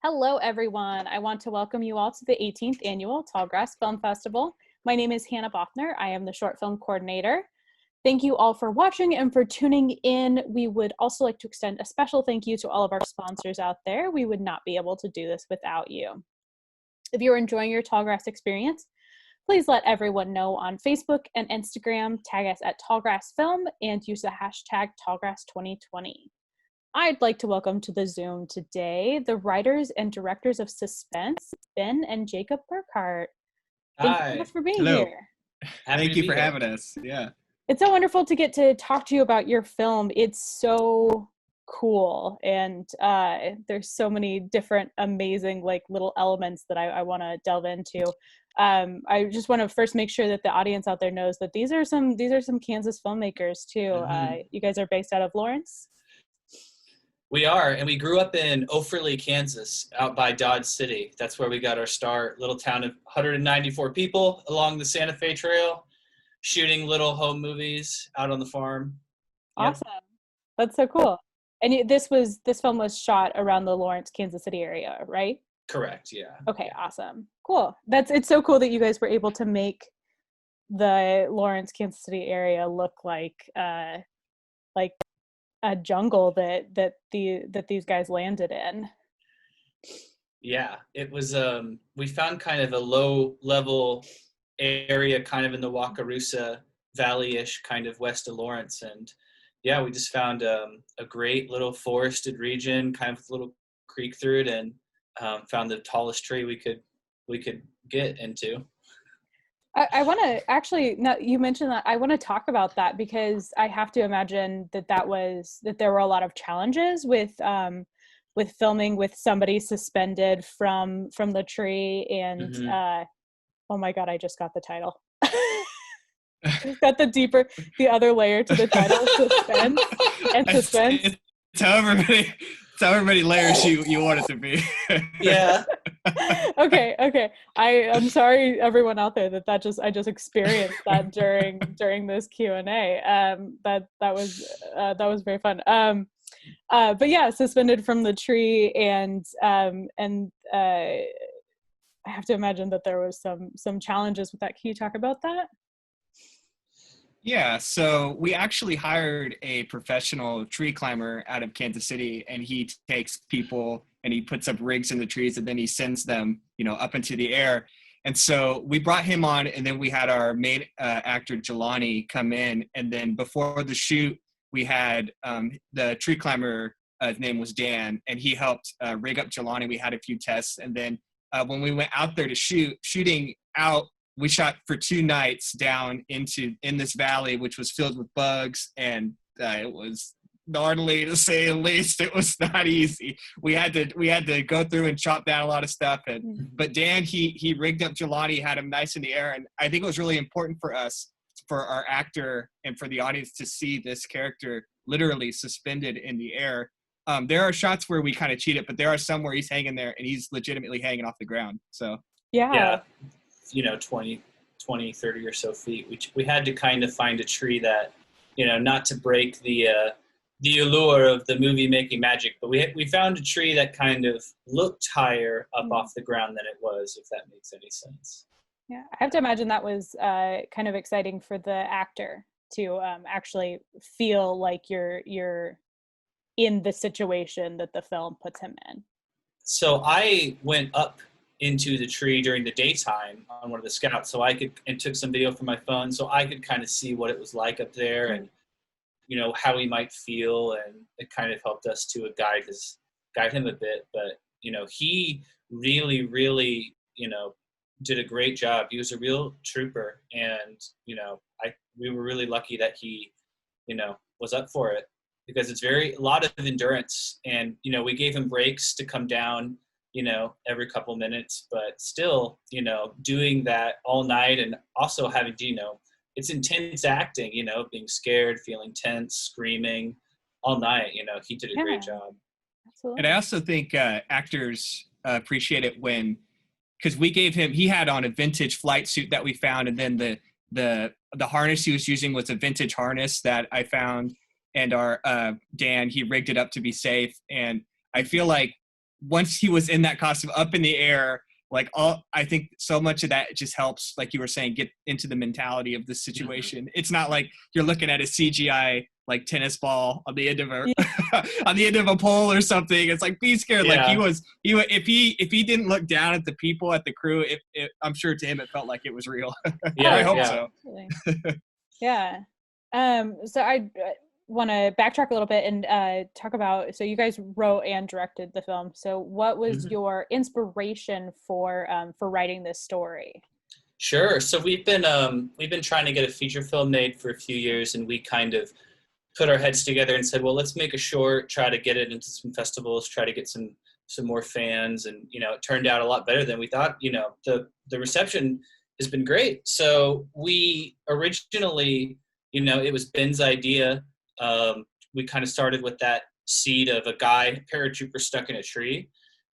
Hello, everyone. I want to welcome you all to the 18th Annual Tallgrass Film Festival. My name is Hannah Bothner. I am the short film coordinator. Thank you all for watching and for tuning in. We would also like to extend a special thank you to all of our sponsors out there. We would not be able to do this without you. If you're enjoying your Tallgrass experience, please let everyone know on Facebook and Instagram. Tag us at Tallgrass Film and use the hashtag Tallgrass2020. I'd like to welcome to the Zoom today the writers and directors of Suspense, Ben and Jacob Burkhart. Thank you so much for being here. Thank you for having us. Yeah. It's so wonderful to get to talk to you about your film. It's so cool, and there's so many different amazing little elements that I want to delve into. I just want to first make sure that the audience out there knows that these are some Kansas filmmakers too. Mm-hmm. You guys are based out of Lawrence? We are, and we grew up in Offerley, Kansas, out by Dodge City. That's where we got our start. Little town of 194 people along the Santa Fe Trail, shooting little home movies out on the farm. Awesome. Yep. That's so cool. And this film was shot around the Lawrence, Kansas City area, right? Correct, yeah. Okay, awesome. Cool. It's so cool that you guys were able to make the Lawrence, Kansas City area look like a jungle that these guys landed in. Yeah, it was we found kind of a low level area kind of in the Wakarusa Valley-ish kind of west of Lawrence, and yeah, we just found a great little forested region, kind of with a little creek through it, and found the tallest tree we could get into. I want to actually, now you mentioned that, I want to talk about that because I have to imagine that there were a lot of challenges with filming with somebody suspended from the tree, and Mm-hmm. Oh my God, I just got the title. Just got the other layer to the title, Suspense and Suspense. It's however many layers you want it to be. Yeah. Okay. I'm sorry, everyone out there, I just experienced that during this Q&A. That was very fun. But yeah, suspended from the tree, and I have to imagine that there was some challenges with that. Can you talk about that? Yeah, so we actually hired a professional tree climber out of Kansas City, and he takes people and he puts up rigs in the trees, and then he sends them, up into the air. And so we brought him on, and then we had our main actor Jelani come in, and then before the shoot, we had the tree climber. His name was Dan, and he helped rig up Jelani. We had a few tests, and then when we went out there to shooting out. We shot for 2 nights down in this valley, which was filled with bugs, and it was gnarly to say the least. It was not easy. We had to go through and chop down a lot of stuff. But Dan, he rigged up Jelani, had him nice in the air, and I think it was really important for us, for our actor, and for the audience to see this character literally suspended in the air. There are shots where we kind of cheat it, but there are some where he's hanging there and he's legitimately hanging off the ground. So yeah. 20, 30 or so feet. We had to kind of find a tree that, not to break the allure of the movie making magic, but we found a tree that kind of looked higher up off the ground than it was, if that makes any sense. Yeah, I have to imagine that was kind of exciting for the actor to actually feel like you're in the situation that the film puts him in. So I went up into the tree during the daytime on one of the scouts, and took some video from my phone so I could kind of see what it was like up there, and how he might feel, and it kind of helped us to guide him a bit. But he really did a great job. He was a real trooper, and we were really lucky that he was up for it, because it's a lot of endurance, and we gave him breaks to come down every couple minutes, but still, doing that all night, and also having to, it's intense acting, being scared, feeling tense, screaming all night, he did a great job. Absolutely. And I also think actors appreciate it because he had on a vintage flight suit that we found, and then the harness he was using was a vintage harness that I found, and our Dan, he rigged it up to be safe. And I feel like once he was in that costume up in the air, like I think so much of that just helps, like you were saying, get into the mentality of the situation. It's not like you're looking at a CGI like tennis ball on the end of a on the end of a pole or something. It's like, be scared. Like if he didn't look down at the people, at the crew, I'm sure to him it felt like it was real. Yeah, I hope so. Yeah. So I want to backtrack a little bit and talk about, so you guys wrote and directed the film. So what was your inspiration for writing this story? Sure. So we've been trying to get a feature film made for a few years, and we kind of put our heads together and said, well, let's make a short, try to get it into some festivals, try to get some more fans. And, you know, it turned out a lot better than we thought. You know, the reception has been great. So we originally, you know, it was Ben's idea. We kind of started with that seed of a guy, paratrooper stuck in a tree.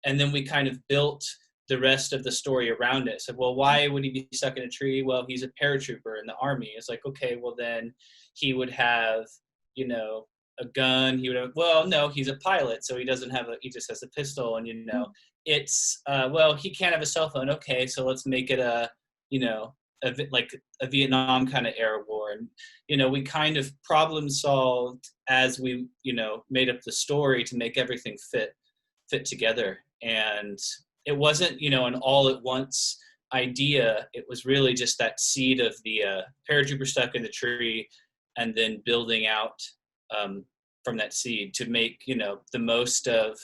And then we kind of built the rest of the story around it. So, well, why would he be stuck in a tree? Well, he's a paratrooper in the Army. It's like, okay, well, then he would have, you know, a gun. He would have, well, no, he's a pilot, so he doesn't have he just has a pistol. And, you know, it's, well, he can't have a cell phone. Okay, so let's make it like a Vietnam kind of era war. And, you know, we kind of problem solved as we, you know, made up the story to make everything fit together. And it wasn't, you know, an all at once idea. It was really just that seed of the paratrooper stuck in the tree, and then building out from that seed to make, you know, the most of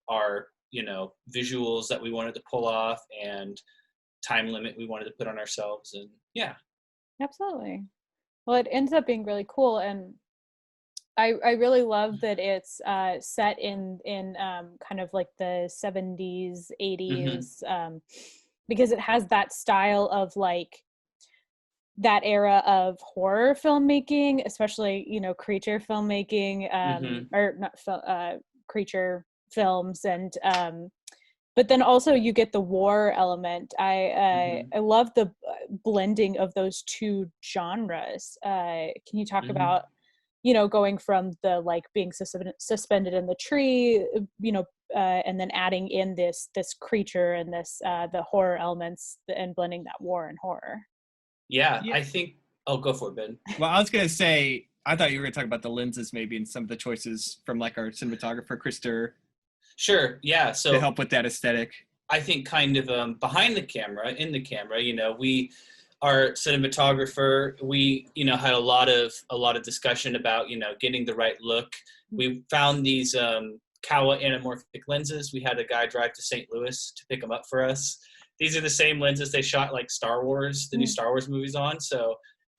our, you know, visuals that we wanted to pull off and time limit we wanted to put on ourselves. And yeah. Absolutely. Well, it ends up being really cool. And I really love that it's set in kind of like the 70s, 80s, because it has that style of like that era of horror filmmaking, especially, you know, creature filmmaking, or not creature films. And but then also you get the war element. I love the blending of those two genres. Can you talk about, you know, going from the like being suspended in the tree, you know, and then adding in this creature and this the horror elements, and blending that war and horror? Yeah, I think. Oh, go for it, Ben. Well, I was gonna say, I thought you were gonna talk about the lenses maybe and some of the choices from like our cinematographer Krister. Sure. Yeah. So to help with that aesthetic. I think kind of behind the camera, in the camera, you know, our cinematographer, we, you know, had a lot of discussion about, you know, getting the right look. We found these Kawa anamorphic lenses. We had a guy drive to St. Louis to pick them up for us. These are the same lenses they shot like Star Wars, the new Star Wars movies on. So,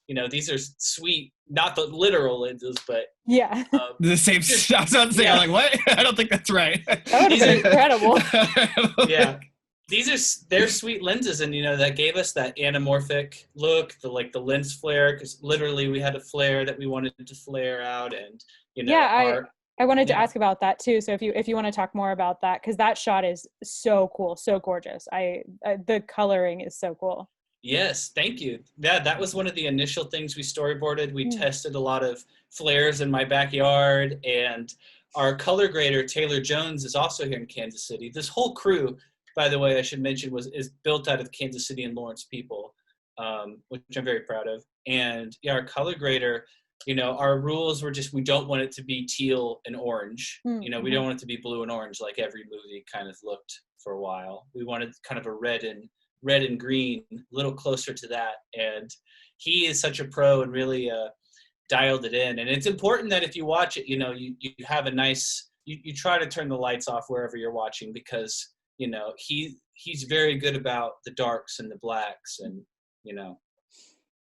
you know, these are sweet, not the literal lenses, but yeah, the same. I was about to say, I'm like, what? I don't think that's right. That would have been incredible. Yeah, they're sweet lenses, and you know that gave us that anamorphic look, the lens flare, because literally we had a flare that we wanted to flare out, and you know. Yeah, I wanted to ask about that too. So if you want to talk more about that, because that shot is so cool, so gorgeous. The coloring is so cool. Yes, thank you. Yeah, that was one of the initial things we storyboarded. We tested a lot of flares in my backyard, and our color grader, Taylor Jones, is also here in Kansas City. This whole crew, by the way, I should mention, is built out of Kansas City and Lawrence people, which I'm very proud of. And yeah, our color grader, you know, our rules were just, we don't want it to be teal and orange. You know, we don't want it to be blue and orange like every movie kind of looked for a while. We wanted kind of a red and green, a little closer to that. And he is such a pro and really dialed it in. And it's important that if you watch it, you know, you have a nice, you try to turn the lights off wherever you're watching, because, you know, he's very good about the darks and the blacks, and, you know,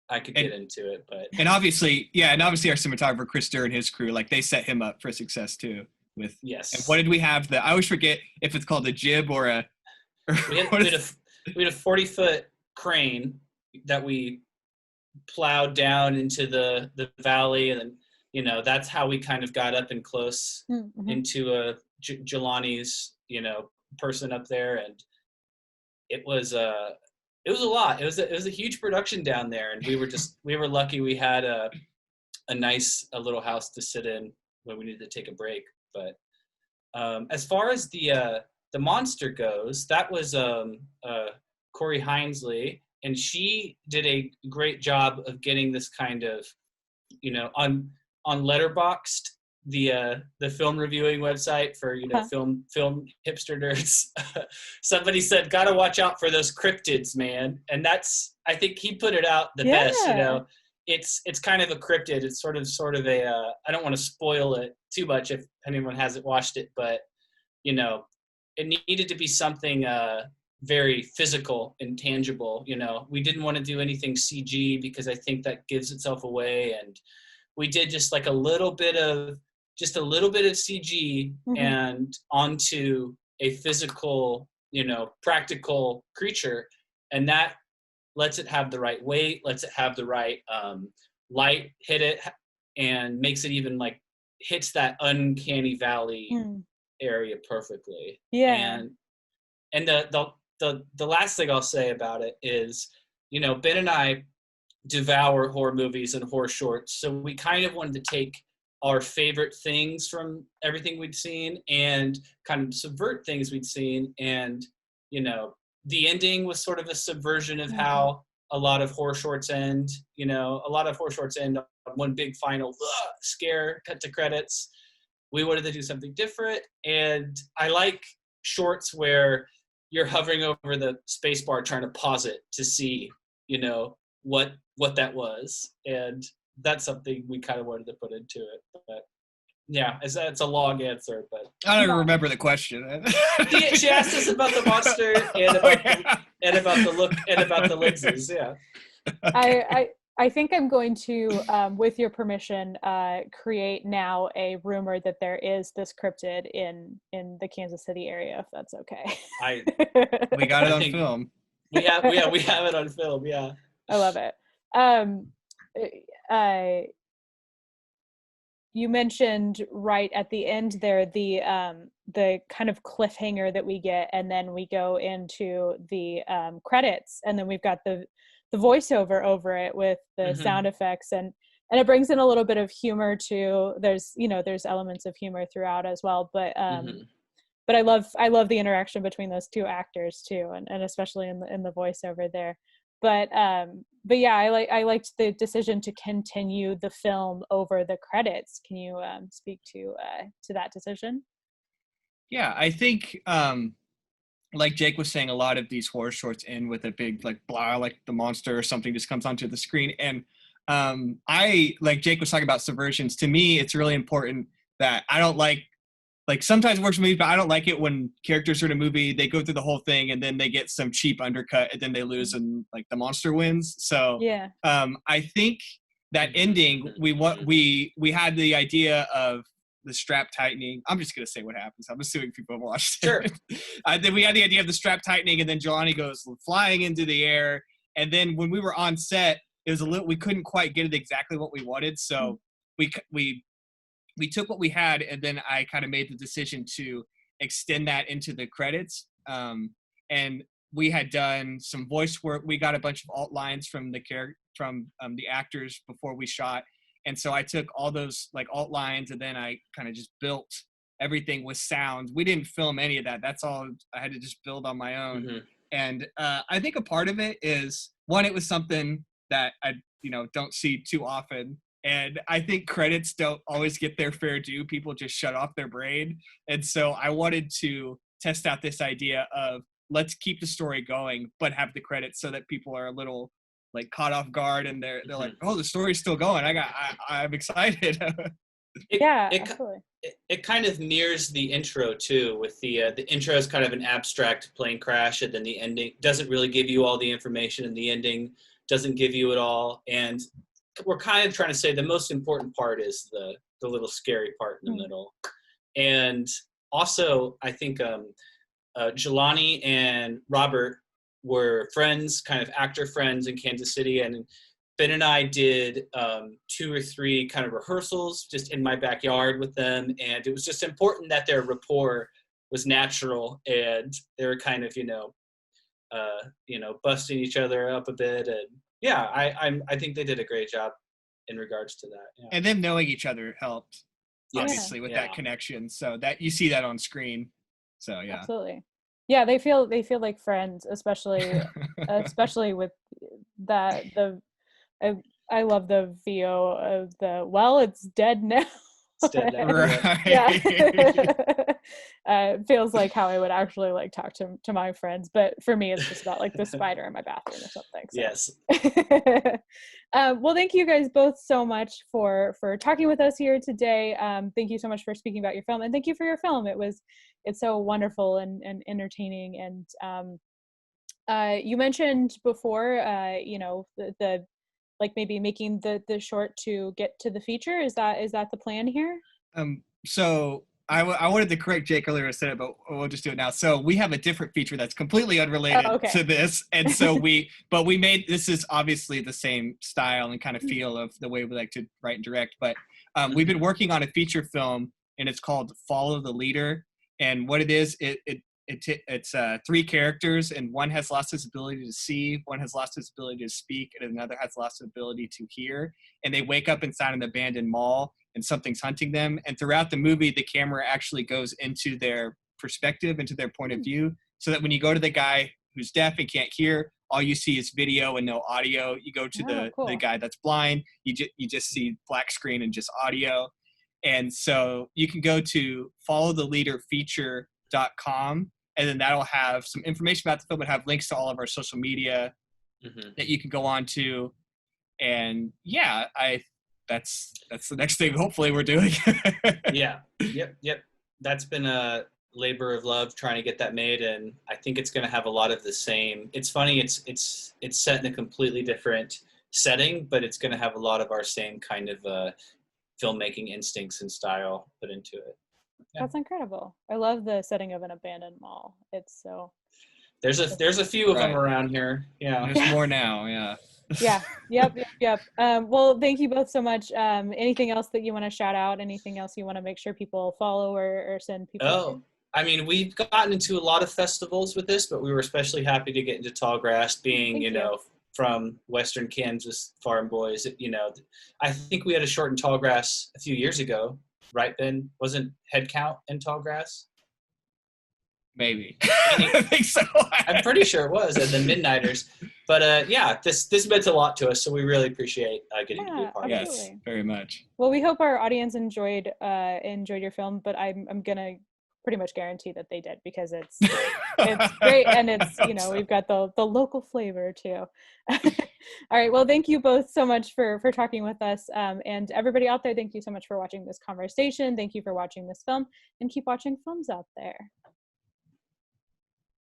I could get into it, but. And obviously our cinematographer, Krister, and his crew, like they set him up for success too. With yes. And what did we have? I always forget if it's called a jib or a. We had a 40-foot crane that we plowed down into the valley, and then, you know, that's how we kind of got up and close into Jelani's, you know, person up there. And it was a lot. It was a huge production down there, and we were lucky we had a nice little house to sit in when we needed to take a break. But As far as the monster goes, that was Corey Hinesley, and she did a great job of getting this kind of, on Letterboxd, the film reviewing website for film hipster nerds. Somebody said, "Gotta watch out for those cryptids, man," and that's, I think he put it out the best. It's kind of a cryptid. It's sort of a I don't want to spoil it too much if anyone hasn't watched it, but it needed to be something very physical and tangible. We didn't want to do anything CG because I think that gives itself away, and we did just like a little bit of CG and onto a physical, practical creature, and that lets it have the right weight, lets it have the right light hit it, and makes it even like hits that uncanny valley area perfectly. Yeah. And the last thing I'll say about it is, Ben and I devour horror movies and horror shorts, so we kind of wanted to take our favorite things from everything we'd seen and kind of subvert things we'd seen. And, the ending was sort of a subversion of how a lot of horror shorts end. A lot of horror shorts end on one big final scare, cut to credits. We wanted to do something different. And I like shorts where you're hovering over the space bar trying to pause it to see, what that was. And that's something we kind of wanted to put into it. But yeah, it's a long answer, but I don't even remember the question. She asked us about the monster and about the look and about the lenses. Yeah. I think I'm going to, with your permission, create now a rumor that there is this cryptid in the Kansas City area, if that's okay. We got it on film. We have it on film. Yeah. I love it. You mentioned right at the end there the kind of cliffhanger that we get, and then we go into the credits, and then we've got the voiceover over it with the sound effects, and it brings in a little bit of humor too. There's elements of humor throughout as well, but I love the interaction between those two actors too, and especially in the voiceover there. But yeah, I liked the decision to continue the film over the credits. Can you speak to that decision? Yeah, I think like Jake was saying, a lot of these horror shorts end with a big like blah, like the monster or something just comes onto the screen. And I, like Jake was talking about subversions. To me, it's really important that I don't like sometimes it works for me, but I don't like it when characters are in a movie, they go through the whole thing and then they get some cheap undercut and then they lose and like the monster wins. So yeah, I think that ending, we had the idea of the strap tightening. I'm just gonna say what happens. I'm assuming people have watched it. Sure. Then we had the idea of the strap tightening, and then Jelani goes flying into the air. And then when we were on set, it was we couldn't quite get it exactly what we wanted, so we took what we had, and then I kind of made the decision to extend that into the credits. And we had done some voice work. We got a bunch of alt lines from the actors before we shot. And so I took all those like alt lines, and then I kind of just built everything with sound. We didn't film any of that. That's all I had to just build on my own. And I think a part of it is, one, it was something that I don't see too often. And I think credits don't always get their fair due. People just shut off their brain. And so I wanted to test out this idea of let's keep the story going, but have the credits so that people are a little like caught off guard, and they're like, oh, the story's still going. I'm excited. It kind of mirrors the intro too, with the intro is kind of an abstract plane crash, and then the ending doesn't really give you all the information, and the ending doesn't give you it all. And we're kind of trying to say the most important part is the little scary part in the middle. And also, I think Jelani and Robert were friends, kind of actor friends in Kansas City, and Ben and I did 2 or 3 kind of rehearsals just in my backyard with them, and it was just important that their rapport was natural, and they were kind of busting each other up a bit, and yeah, I think they did a great job in regards to that. Yeah. And them knowing each other helped. obviously, with that connection. So that you see that on screen. So yeah. Absolutely. Yeah, they feel like friends, especially with that I love the VO of the it's dead now. It's dead now. Right. Yeah. It feels like how I would actually like talk to my friends, but for me it's just about like the spider in my bathroom or something. So. Yes. Well, thank you guys both so much for talking with us here today. Thank you so much for speaking about your film, and thank you for your film. It's so wonderful and entertaining. And you mentioned before, the like maybe making the short to get to the feature. Is that the plan here? So I wanted to correct Jake earlier. I said it, but we'll just do it now. So we have a different feature that's completely unrelated to this. And so we made, this is obviously the same style and kind of feel of the way we like to write and direct. But we've been working on a feature film, and it's called Follow the Leader. And what it is, it's 3 characters, and one has lost his ability to see, one has lost his ability to speak, and another has lost his ability to hear. And they wake up inside an abandoned mall, and something's hunting them. And throughout the movie, the camera actually goes into their perspective, into their point of view, so that when you go to the guy who's deaf and can't hear, all you see is video and no audio. You go to the guy that's blind, you just see black screen and just audio. And so you can go to followtheleaderfeature.com, and then that'll have some information about the film, but have links to all of our social media that you can go on to. And yeah, that's the next thing hopefully we're doing. Yeah. Yep. That's been a labor of love trying to get that made, and I think it's going to have a lot of the same. It's funny, it's set in a completely different setting, but it's going to have a lot of our same kind of filmmaking instincts and style put into it. Yeah. That's incredible. I love the setting of an abandoned mall. It's so. There's a few of them around here. Yeah. There's more now. Yeah. Yeah. Yep. Well, thank you both so much. Anything else that you want to shout out? Anything else you want to make sure people follow or send people? Oh, I mean, we've gotten into a lot of festivals with this, but we were especially happy to get into Tallgrass, being, you know, from Western Kansas farm boys. You know, I think we had a short in Tallgrass a few years ago, right, Ben? Wasn't Head Count in Tallgrass? Maybe. I think so. I'm pretty sure it was at the Midnighters. But yeah, this meant a lot to us, so we really appreciate getting to be a part of it. Yes, very much. Well, we hope our audience enjoyed your film, but I'm gonna pretty much guarantee that they did, because it's great, and it's, you know, we've got the local flavor too. All right, well, thank you both so much for talking with us, and everybody out there, thank you so much for watching this conversation. Thank you for watching this film, and keep watching films out there.